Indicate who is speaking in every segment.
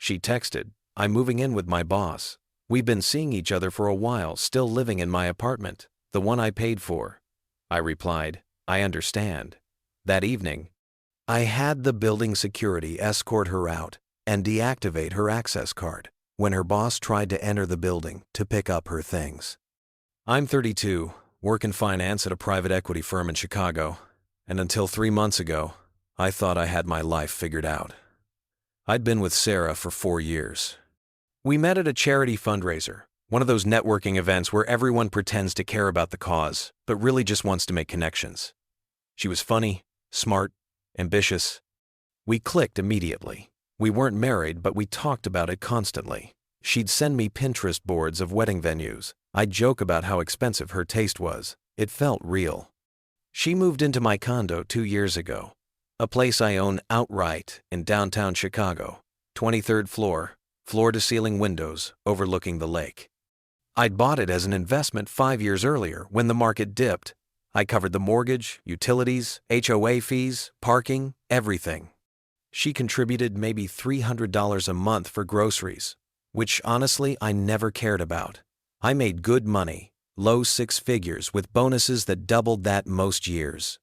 Speaker 1: She texted, "I'm moving in with my boss. We've been seeing each other for a while, still living in my apartment, the one I paid for." I replied, "I understand." That evening, I had the building security escort her out and deactivate her access card when her boss tried to enter the building to pick up her things. I'm 32, work in finance at a private equity firm in Chicago, and until 3 months ago, I thought I had my life figured out. I'd been with Sarah for 4 years. We met at a charity fundraiser, one of those networking events where everyone pretends to care about the cause, but really just wants to make connections. She was funny, smart, ambitious. We clicked immediately. We weren't married, but we talked about it constantly. She'd send me Pinterest boards of wedding venues. I'd joke about how expensive her taste was. It felt real. She moved into my condo 2 years ago, a place I own outright in downtown Chicago, 23rd floor, floor-to-ceiling windows overlooking the lake. I'd bought it as an investment 5 years earlier when the market dipped. I covered the mortgage, utilities, HOA fees, parking, everything. She contributed maybe $300 a month for groceries, which honestly I never cared about. I made good money, low 6 figures with bonuses that doubled that most years.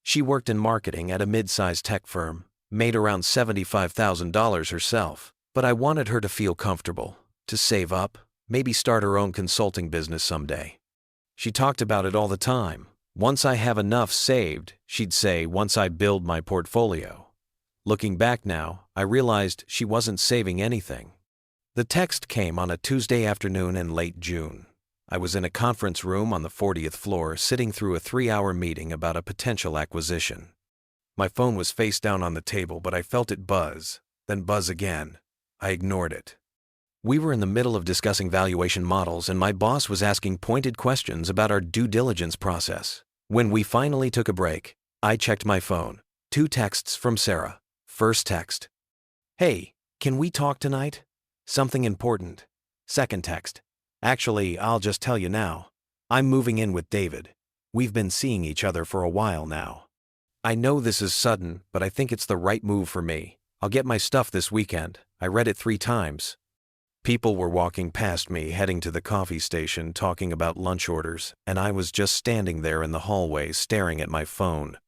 Speaker 1: She worked in marketing at a mid-sized tech firm, made around $75,000 herself, but I wanted her to feel comfortable, to save up, maybe start her own consulting business someday. She talked about it all the time. Once I have enough saved, she'd say, once I build my portfolio. Looking back now, I realized she wasn't saving anything. The text came on a Tuesday afternoon in late June. I was in a conference room on the 40th floor sitting through a 3-hour meeting about a potential acquisition. My phone was face down on the table, but I felt it buzz, then buzz again. I ignored it. We were in the middle of discussing valuation models, and my boss was asking pointed questions about our due diligence process. When we finally took a break, I checked my phone. 2 texts from Sarah. First text, "Hey, can we talk tonight? Something important." Second text, "Actually, I'll just tell you now. I'm moving in with David. We've been seeing each other for a while now. I know this is sudden, but I think it's the right move for me. I'll get my stuff this weekend. I read it 3 times. People were walking past me heading to the coffee station talking about lunch orders, and I was just standing there in the hallway staring at my phone.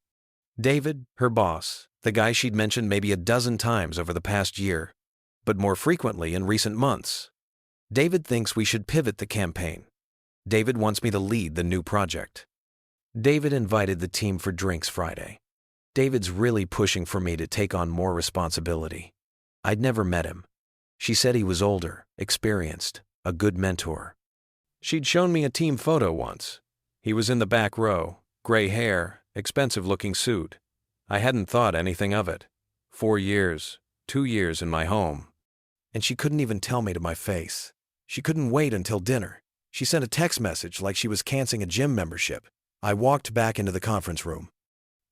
Speaker 1: David, her boss, the guy she'd mentioned maybe a dozen times over the past year, but more frequently in recent months. David thinks we should pivot the campaign. David wants me to lead the new project. David invited the team for drinks Friday. David's really pushing for me to take on more responsibility. I'd never met him. She said he was older, experienced, a good mentor. She'd shown me a team photo once. He was in the back row, gray hair, expensive-looking suit. I hadn't thought anything of it. 4 years, 2 years in my home. And she couldn't even tell me to my face. She couldn't wait until dinner. She sent a text message like she was canceling a gym membership. I walked back into the conference room.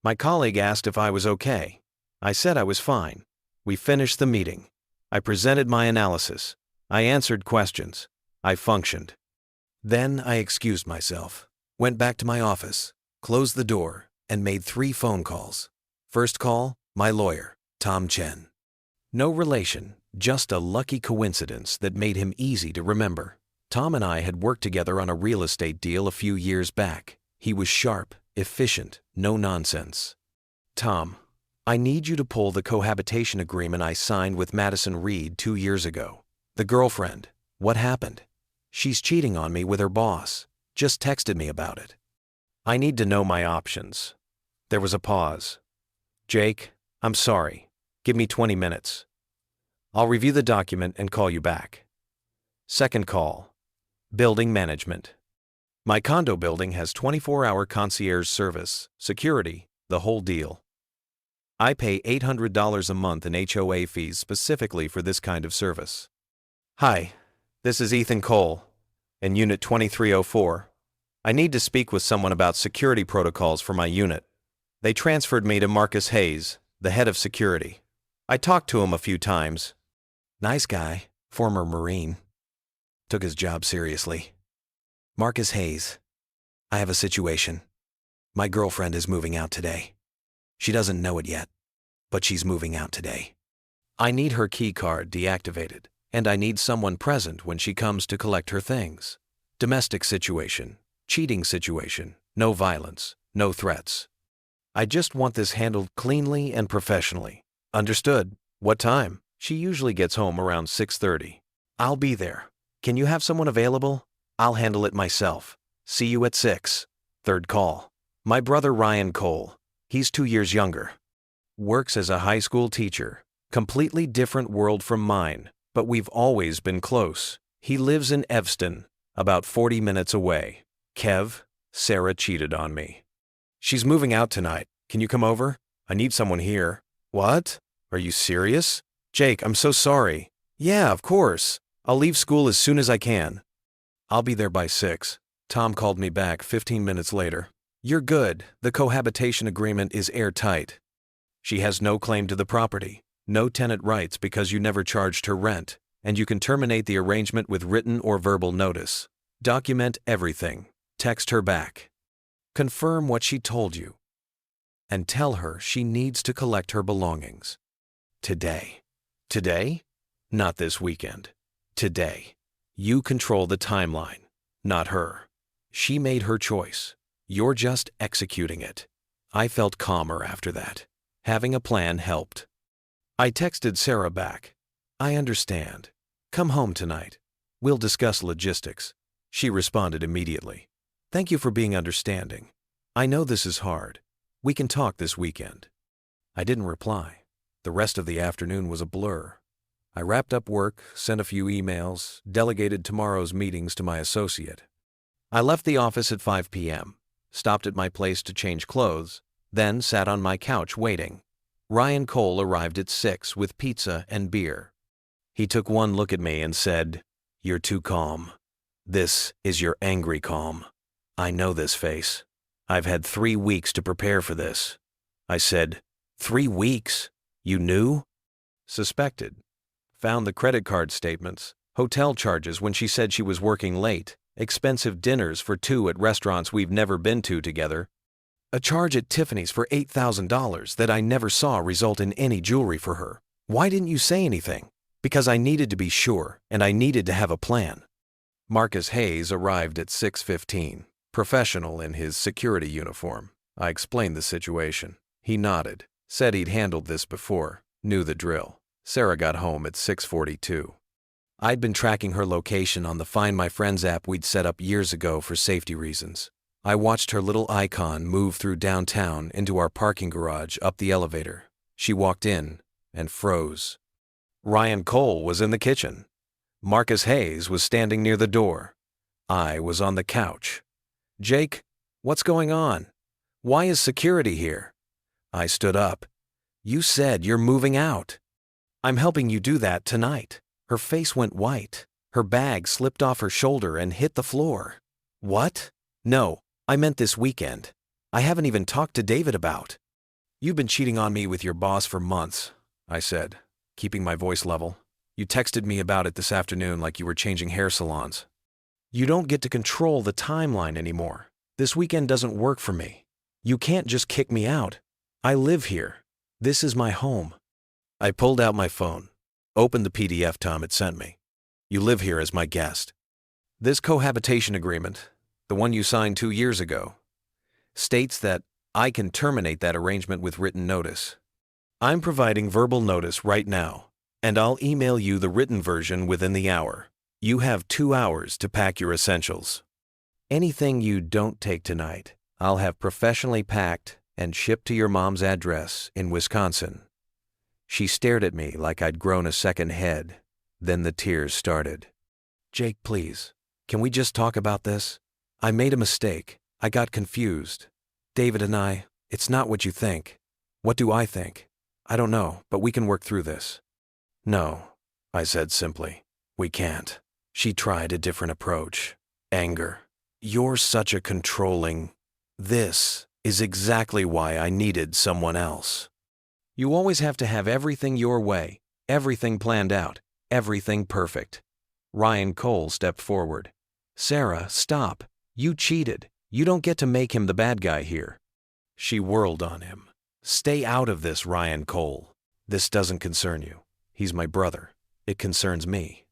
Speaker 1: My colleague asked if I was okay. I said I was fine. We finished the meeting. I presented my analysis. I answered questions. I functioned. Then I excused myself, went back to my office, closed the door, and made 3 phone calls. First call, my lawyer, Tom Chen. No relation, just a lucky coincidence that made him easy to remember. Tom and I had worked together on a real estate deal a few years back. He was sharp, efficient, no nonsense. "Tom, I need you to pull the cohabitation agreement I signed with Madison Reed 2 years ago. The girlfriend. What happened? She's cheating on me with her boss. Just texted me about it. I need to know my options." There was a pause. "Jake, I'm sorry. Give me 20 minutes. I'll review the document and call you back." Second call. Building management. My condo building has 24-hour concierge service, security, the whole deal. I pay $800 a month in HOA fees specifically for this kind of service. "Hi, this is Ethan Cole, in Unit 2304. I need to speak with someone about security protocols for my unit." They transferred me to Marcus Hayes, the head of security. I talked to him a few times. Nice guy, former Marine. Took his job seriously. "Marcus Hayes, I have a situation. My girlfriend is moving out today. She doesn't know it yet, but she's moving out today. I need her key card deactivated, and I need someone present when she comes to collect her things. Domestic situation, cheating situation, no violence, no threats. I just want this handled cleanly and professionally. Understood? What time? She usually gets home around 6:30. I'll be there. Can you have someone available? I'll handle it myself. See you at 6. Third call. My brother Ryan Cole. He's 2 years younger. Works as a high school teacher. Completely different world from mine, but we've always been close. He lives in Evanston, about 40 minutes away. Kev, Sarah cheated on me. She's moving out tonight. Can you come over? I need someone here. What? Are you serious? Jake, I'm so sorry. Yeah, of course. I'll leave school as soon as I can. I'll be there by 6. Tom called me back 15 minutes later. You're good. The cohabitation agreement is airtight. She has no claim to the property, no tenant rights because you never charged her rent, and you can terminate the arrangement with written or verbal notice. Document everything. Text her back. Confirm what she told you. And tell her she needs to collect her belongings. Today. Today? Not this weekend. Today. You control the timeline, not her. She made her choice. You're just executing it. I felt calmer after that. Having a plan helped. I texted Sarah back. I understand. Come home tonight. We'll discuss logistics. She responded immediately. Thank you for being understanding. I know this is hard. We can talk this weekend. I didn't reply. The rest of the afternoon was a blur. I wrapped up work, sent a few emails, delegated tomorrow's meetings to my associate. I left the office at 5 p.m., stopped at my place to change clothes, then sat on my couch waiting. Ryan Cole arrived at 6 with pizza and beer. He took one look at me and said, "You're too calm. This is your angry calm. I know this face. I've had 3 weeks to prepare for this." I said, 3 weeks? You knew? Suspected. Found the credit card statements, hotel charges when she said she was working late, expensive dinners for 2 at restaurants we've never been to together, a charge at Tiffany's for $8,000 that I never saw result in any jewelry for her. Why didn't you say anything? Because I needed to be sure, and I needed to have a plan. Marcus Hayes arrived at 6:15, professional in his security uniform. I explained the situation. He nodded, said he'd handled this before, knew the drill. Sarah got home at 6:42. I'd been tracking her location on the Find My Friends app we'd set up years ago for safety reasons. I watched her little icon move through downtown into our parking garage up the elevator. She walked in and froze. Ryan Cole was in the kitchen. Marcus Hayes was standing near the door. I was on the couch. Jake, what's going on? Why is security here? I stood up. You said you're moving out. I'm helping you do that tonight. Her face went white. Her bag slipped off her shoulder and hit the floor. What? No, I meant this weekend. I haven't even talked to David about. You've been cheating on me with your boss for months, I said, keeping my voice level. You texted me about it this afternoon like you were changing hair salons. You don't get to control the timeline anymore. This weekend doesn't work for me. You can't just kick me out. I live here. This is my home. I pulled out my phone, opened the PDF Tom had sent me. You live here as my guest. This cohabitation agreement, the one you signed 2 years ago, states that I can terminate that arrangement with written notice. I'm providing verbal notice right now, and I'll email you the written version within the hour. You have 2 hours to pack your essentials. Anything you don't take tonight, I'll have professionally packed and shipped to your mom's address in Wisconsin. She stared at me like I'd grown a second head. Then the tears started. Jake, please, can we just talk about this? I made a mistake. I got confused. David and I, it's not what you think. What do I think? I don't know, but we can work through this. No, I said simply. We can't. She tried a different approach. Anger. You're such a controlling. This is exactly why I needed someone else. You always have to have everything your way, everything planned out, everything perfect. Ryan Cole stepped forward. Sarah, stop. You cheated. You don't get to make him the bad guy here. She whirled on him. Stay out of this, Ryan Cole. This doesn't concern you. He's my brother. It concerns me.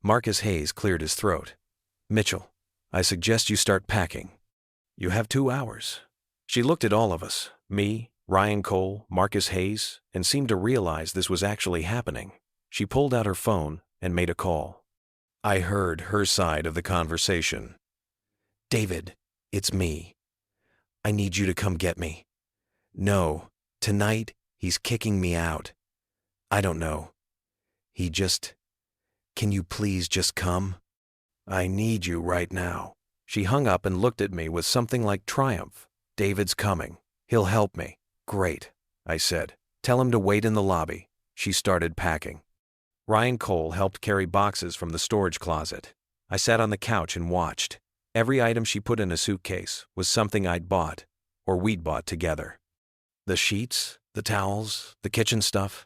Speaker 1: Marcus Hayes cleared his throat. Mitchell, I suggest you start packing. You have 2 hours. She looked at all of us, me, Ryan Cole, Marcus Hayes, and seemed to realize this was actually happening. She pulled out her phone and made a call. I heard her side of the conversation. David, it's me. I need you to come get me. No, tonight he's kicking me out. I don't know. Can you please just come? I need you right now. She hung up and looked at me with something like triumph. David's coming. He'll help me. Great, I said. Tell him to wait in the lobby. She started packing. Ryan Cole helped carry boxes from the storage closet. I sat on the couch and watched. Every item she put in a suitcase was something I'd bought, or we'd bought together. The sheets, the towels, the kitchen stuff.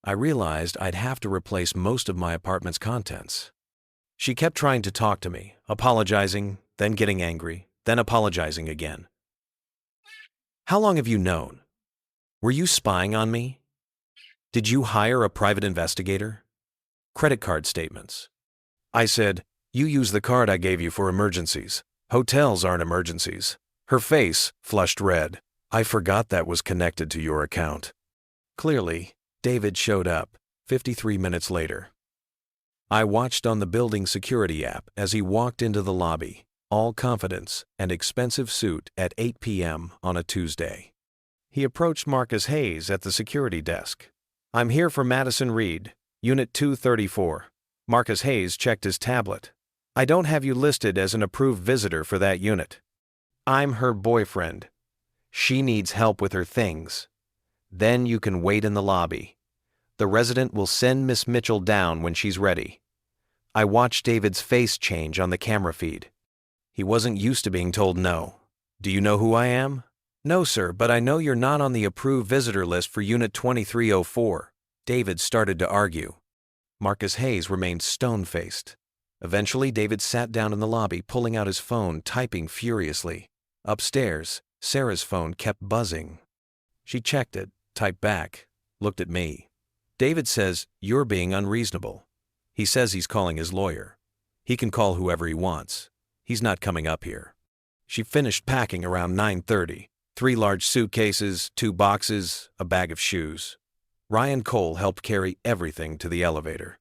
Speaker 1: I realized I'd have to replace most of my apartment's contents. She kept trying to talk to me, apologizing, then getting angry, then apologizing again. How long have you known? Were you spying on me? Did you hire a private investigator? Credit card statements. I said, you use the card I gave you for emergencies. Hotels aren't emergencies. Her face flushed red. I forgot that was connected to your account. Clearly, David showed up 53 minutes later. I watched on the building security app as he walked into the lobby, all confidence and expensive suit at 8 p.m. on a Tuesday. He approached Marcus Hayes at the security desk. I'm here for Madison Reed, Unit 234. Marcus Hayes checked his tablet. I don't have you listed as an approved visitor for that unit. I'm her boyfriend. She needs help with her things. Then you can wait in the lobby. The resident will send Miss Mitchell down when she's ready. I watched David's face change on the camera feed. He wasn't used to being told no. Do you know who I am? No, sir, but I know you're not on the approved visitor list for Unit 2304. David started to argue. Marcus Hayes remained stone-faced. Eventually, David sat down in the lobby, pulling out his phone, typing furiously. Upstairs, Sarah's phone kept buzzing. She checked it, typed back, looked at me. David says, you're being unreasonable. He says he's calling his lawyer. He can call whoever he wants. He's not coming up here. She finished packing around 9:30. 3 large suitcases, 2 boxes, a bag of shoes. Ryan Cole helped carry everything to the elevator.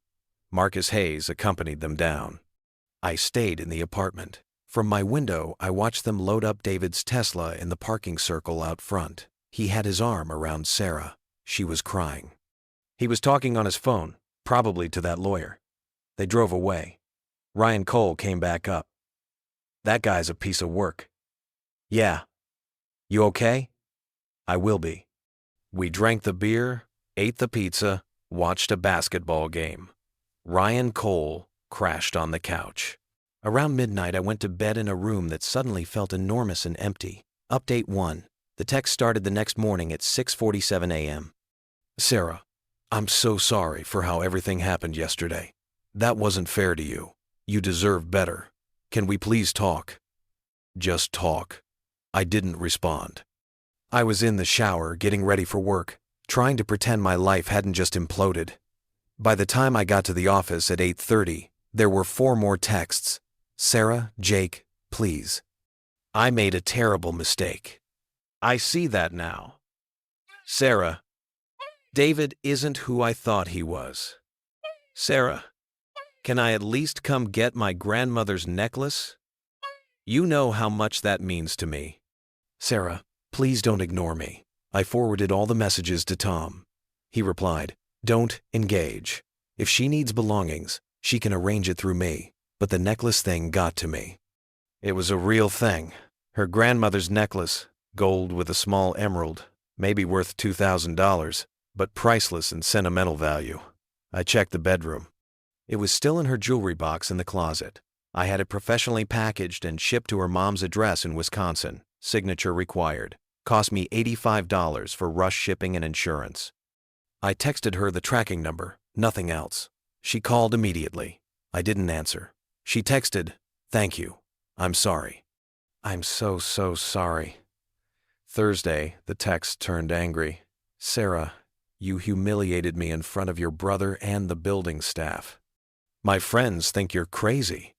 Speaker 1: Marcus Hayes accompanied them down. I stayed in the apartment. From my window, I watched them load up David's Tesla in the parking circle out front. He had his arm around Sarah. She was crying. He was talking on his phone, probably to that lawyer. They drove away. Ryan Cole came back up. That guy's a piece of work. Yeah. You okay? I will be. We drank the beer, ate the pizza, watched a basketball game. Ryan Cole crashed on the couch. Around midnight, I went to bed in a room that suddenly felt enormous and empty. Update 1. The text started the next morning at 6:47 a.m. Sarah, I'm so sorry for how everything happened yesterday. That wasn't fair to you. You deserve better. Can we please talk? Just talk. I didn't respond. I was in the shower getting ready for work, trying to pretend my life hadn't just imploded. By the time I got to the office at 8:30, there were 4 more texts. Sarah, Jake, please. I made a terrible mistake. I see that now. Sarah, David isn't who I thought he was. Sarah, can I at least come get my grandmother's necklace? You know how much that means to me. Sarah, please don't ignore me. I forwarded all the messages to Tom. He replied, don't engage. If she needs belongings, she can arrange it through me, but the necklace thing got to me. It was a real thing. Her grandmother's necklace, gold with a small emerald, maybe worth $2,000, but priceless in sentimental value. I checked the bedroom. It was still in her jewelry box in the closet. I had it professionally packaged and shipped to her mom's address in Wisconsin. Signature required. Cost me $85 for rush shipping and insurance. I texted her the tracking number, nothing else. She called immediately. I didn't answer. She texted, thank you. I'm sorry. I'm so sorry. Thursday, the text turned angry. Sarah, You humiliated me in front of your brother and the building staff. My friends think you're crazy.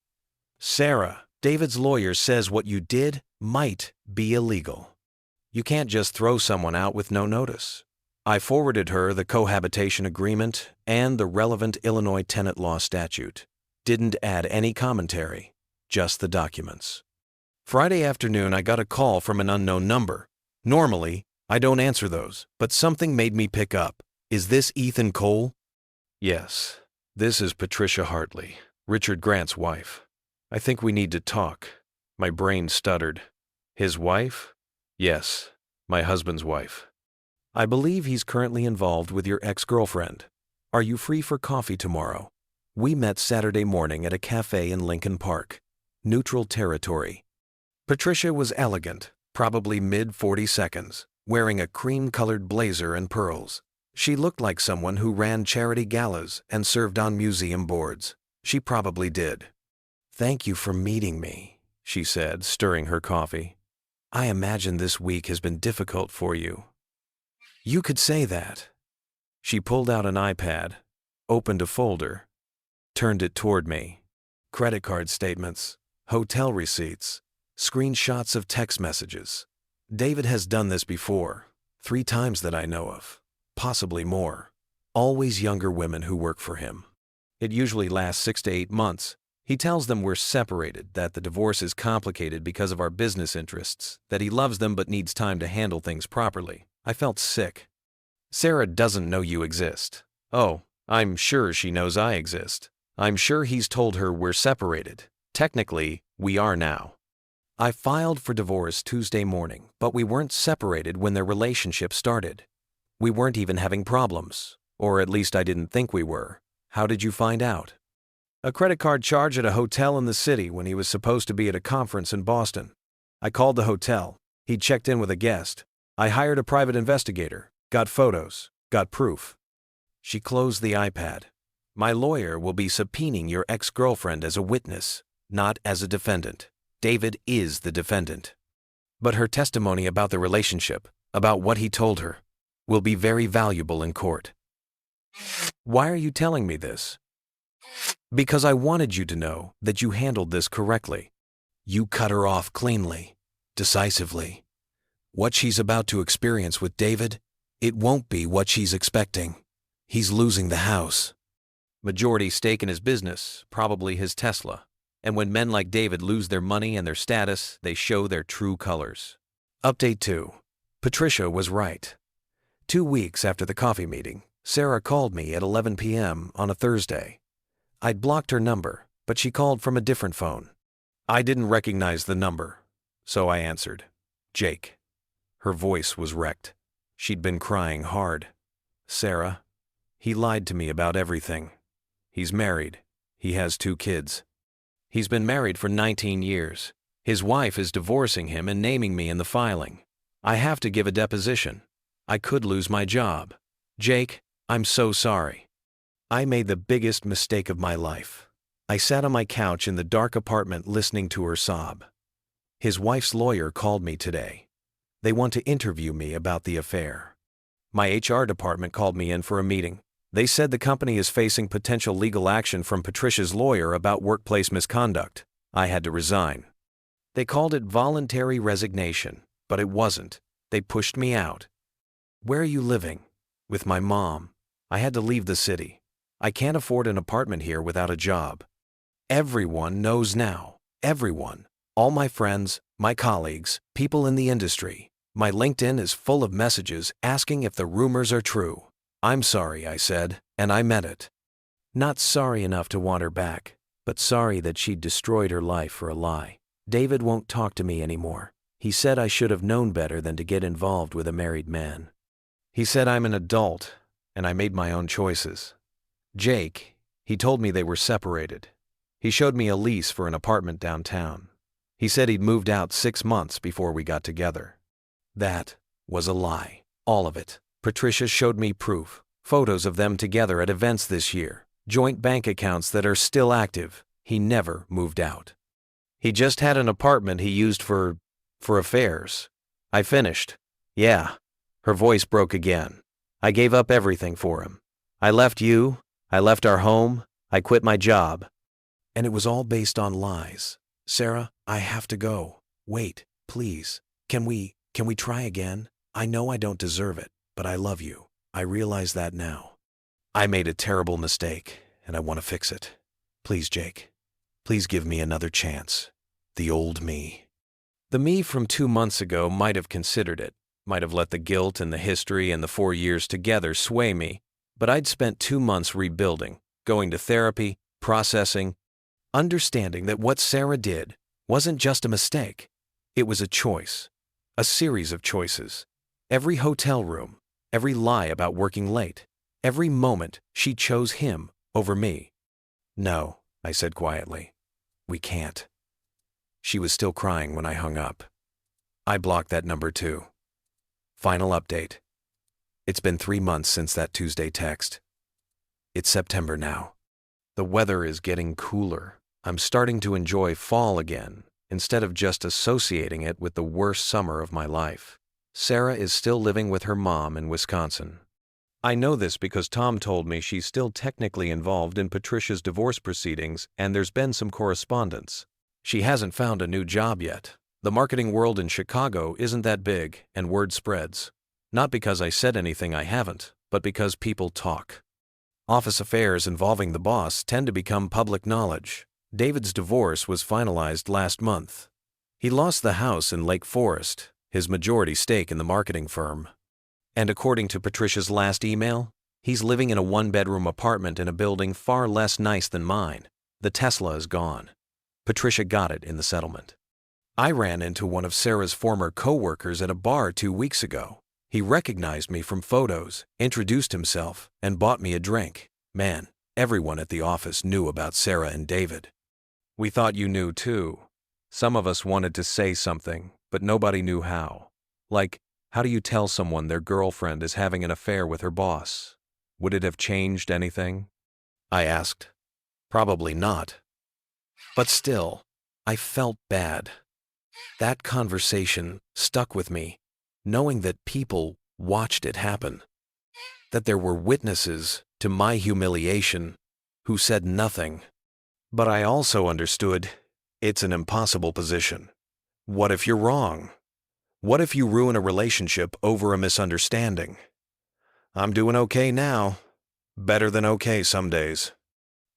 Speaker 1: Sarah, David's lawyer says what you did might be illegal. You can't just throw someone out with no notice. I forwarded her the cohabitation agreement and the relevant Illinois tenant law statute. Didn't add any commentary, just the documents. Friday afternoon, I got a call from an unknown number. Normally, I don't answer those, but something made me pick up. Is this Ethan Cole? Yes, this is Patricia Hartley, Richard Grant's wife. I think we need to talk. My brain stuttered. His wife? Yes, my husband's wife. I believe he's currently involved with your ex-girlfriend. Are you free for coffee tomorrow? We met Saturday morning at a cafe in Lincoln Park. Neutral territory. Patricia was elegant, probably mid-40s, wearing a cream-colored blazer and pearls. She looked like someone who ran charity galas and served on museum boards. She probably did. Thank you for meeting me, she said, stirring her coffee. I imagine this week has been difficult for you. You could say that. She pulled out an iPad, opened a folder, turned it toward me. Credit card statements, hotel receipts, screenshots of text messages. David has done this before, 3 times that I know of, possibly more. Always younger women who work for him. It usually lasts 6 to 8 months. He tells them we're separated, that the divorce is complicated because of our business interests, that he loves them but needs time to handle things properly. I felt sick. Sarah doesn't know you exist. Oh, I'm sure she knows I exist. I'm sure he's told her we're separated. Technically, we are now. I filed for divorce Tuesday morning, but we weren't separated when their relationship started. We weren't even having problems, or at least I didn't think we were. How did you find out? A credit card charge at a hotel in the city when he was supposed to be at a conference in Boston. I called the hotel. He'd checked in with a guest. I hired a private investigator, got photos, got proof. She closed the iPad. My lawyer will be subpoenaing your ex-girlfriend as a witness, not as a defendant. David is the defendant. But her testimony about the relationship, about what he told her, will be very valuable in court. Why are you telling me this? Because I wanted you to know that you handled this correctly. You cut her off cleanly, decisively. What she's about to experience with David, it won't be what she's expecting. He's losing the house. Majority stake in his business, probably his Tesla. And when men like David lose their money and their status, they show their true colors. Update 2. Patricia was right. 2 weeks after the coffee meeting, Sarah called me at 11 p.m. on a Thursday. I'd blocked her number, but she called from a different phone. I didn't recognize the number, so I answered. Jake. Her voice was wrecked. She'd been crying hard. Sarah, he lied to me about everything. He's married. He has 2 kids. He's been married for 19 years. His wife is divorcing him and naming me in the filing. I have to give a deposition. I could lose my job. Jake, I'm so sorry. I made the biggest mistake of my life. I sat on my couch in the dark apartment listening to her sob. His wife's lawyer called me today. They want to interview me about the affair. My HR department called me in for a meeting. They said the company is facing potential legal action from Patricia's lawyer about workplace misconduct. I had to resign. They called it voluntary resignation, but it wasn't. They pushed me out. Where are you living? With my mom. I had to leave the city. I can't afford an apartment here without a job. Everyone knows now. Everyone. All my friends, my colleagues, people in the industry. My LinkedIn is full of messages asking if the rumors are true. I'm sorry, I said, and I meant it. Not sorry enough to want her back, but sorry that she'd destroyed her life for a lie. David won't talk to me anymore. He said I should have known better than to get involved with a married man. He said I'm an adult, and I made my own choices. Jake, he told me they were separated. He showed me a lease for an apartment downtown. He said he'd moved out 6 months before we got together. That was a lie. All of it. Patricia showed me proof. Photos of them together at events this year. Joint bank accounts that are still active. He never moved out. He just had an apartment he used for affairs. I finished. Yeah. Her voice broke again. I gave up everything for him. I left you, I left our home, I quit my job. And it was all based on lies. Sarah, I have to go. Wait, please. Can we try again? I know I don't deserve it, but I love you. I realize that now. I made a terrible mistake, and I want to fix it. Please, Jake. Please give me another chance. The old me. The me from 2 months ago might have considered it, might have let the guilt and the history and the 4 years together sway me, but I'd spent 2 months rebuilding, going to therapy, processing, understanding that what Sarah did wasn't just a mistake. It was a choice, a series of choices. Every hotel room, every lie about working late, every moment she chose him over me. No, I said quietly. We can't. She was still crying when I hung up. I blocked that number too. Final update. It's been 3 months since that Tuesday text. It's September now. The weather is getting cooler. I'm starting to enjoy fall again, instead of just associating it with the worst summer of my life. Sarah is still living with her mom in Wisconsin. I know this because Tom told me she's still technically involved in Patricia's divorce proceedings and there's been some correspondence. She hasn't found a new job yet. The marketing world in Chicago isn't that big and word spreads. Not because I said anything I haven't, but because people talk. Office affairs involving the boss tend to become public knowledge. David's divorce was finalized last month. He lost the house in Lake Forest, his majority stake in the marketing firm. And according to Patricia's last email, he's living in a 1-bedroom apartment in a building far less nice than mine. The Tesla is gone. Patricia got it in the settlement. I ran into one of Sarah's former co-workers at a bar 2 weeks ago. He recognized me from photos, introduced himself, and bought me a drink. Man, everyone at the office knew about Sarah and David. We thought you knew too. Some of us wanted to say something, but nobody knew how. Like, how do you tell someone their girlfriend is having an affair with her boss? Would it have changed anything? I asked. Probably not. But still, I felt bad. That conversation stuck with me, knowing that people watched it happen. That there were witnesses to my humiliation who said nothing. But I also understood it's an impossible position. What if you're wrong? What if you ruin a relationship over a misunderstanding? I'm doing okay now. Better than okay some days.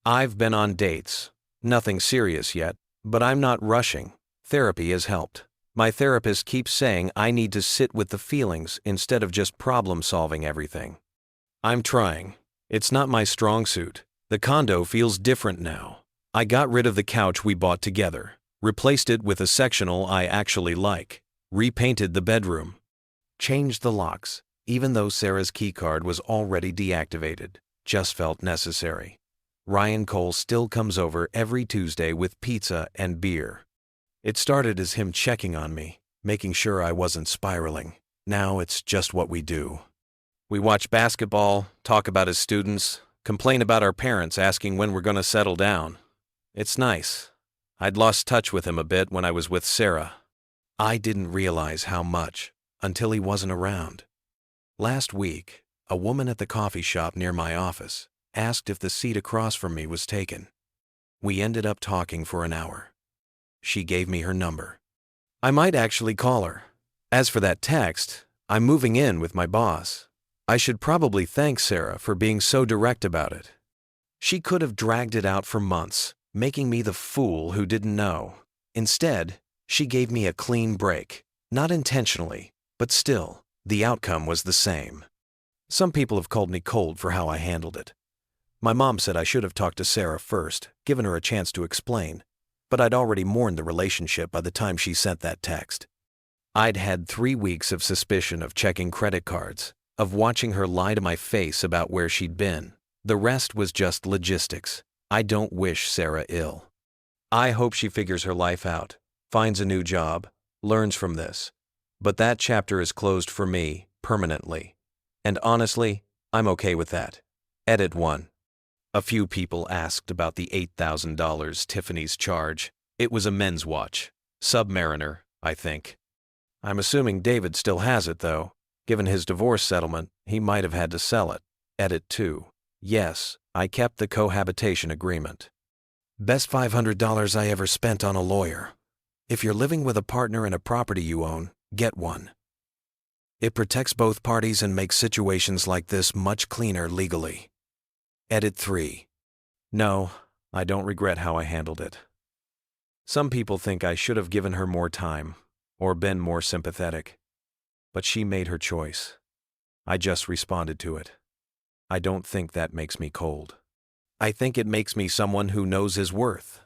Speaker 1: I've been on dates. Nothing serious yet, but I'm not rushing. Therapy has helped. My therapist keeps saying I need to sit with the feelings instead of just problem-solving everything. I'm trying. It's not my strong suit. The condo feels different now. I got rid of the couch we bought together, replaced it with a sectional I actually like, repainted the bedroom, changed the locks, even though Sarah's keycard was already deactivated, just felt necessary. Ryan Cole still comes over every Tuesday with pizza and beer. It started as him checking on me, making sure I wasn't spiraling. Now it's just what we do. We watch basketball, talk about his students, complain about our parents asking when we're going to settle down. It's nice. I'd lost touch with him a bit when I was with Sarah. I didn't realize how much until he wasn't around. Last week, a woman at the coffee shop near my office asked if the seat across from me was taken. We ended up talking for an hour. She gave me her number. I might actually call her. As for that text, I'm moving in with my boss. I should probably thank Sarah for being so direct about it. She could have dragged it out for months, making me the fool who didn't know. Instead, she gave me a clean break. Not intentionally, but still, the outcome was the same. Some people have called me cold for how I handled it. My mom said I should have talked to Sarah first, given her a chance to explain, but I'd already mourned the relationship by the time she sent that text. I'd had 3 weeks of suspicion of checking credit cards, of watching her lie to my face about where she'd been. The rest was just logistics. I don't wish Sarah ill. I hope she figures her life out, finds a new job, learns from this. But that chapter is closed for me, permanently. And honestly, I'm okay with that. Edit 1. A few people asked about the $8,000 Tiffany's charge. It was a men's watch. Submariner, I think. I'm assuming David still has it, though. Given his divorce settlement, he might have had to sell it. Edit 2. Yes, I kept the cohabitation agreement. Best $500 I ever spent on a lawyer. If you're living with a partner in a property you own, get one. It protects both parties and makes situations like this much cleaner legally. Edit 3. No, I don't regret how I handled it. Some people think I should have given her more time, or been more sympathetic. But she made her choice. I just responded to it. I don't think that makes me cold. I think it makes me someone who knows his worth.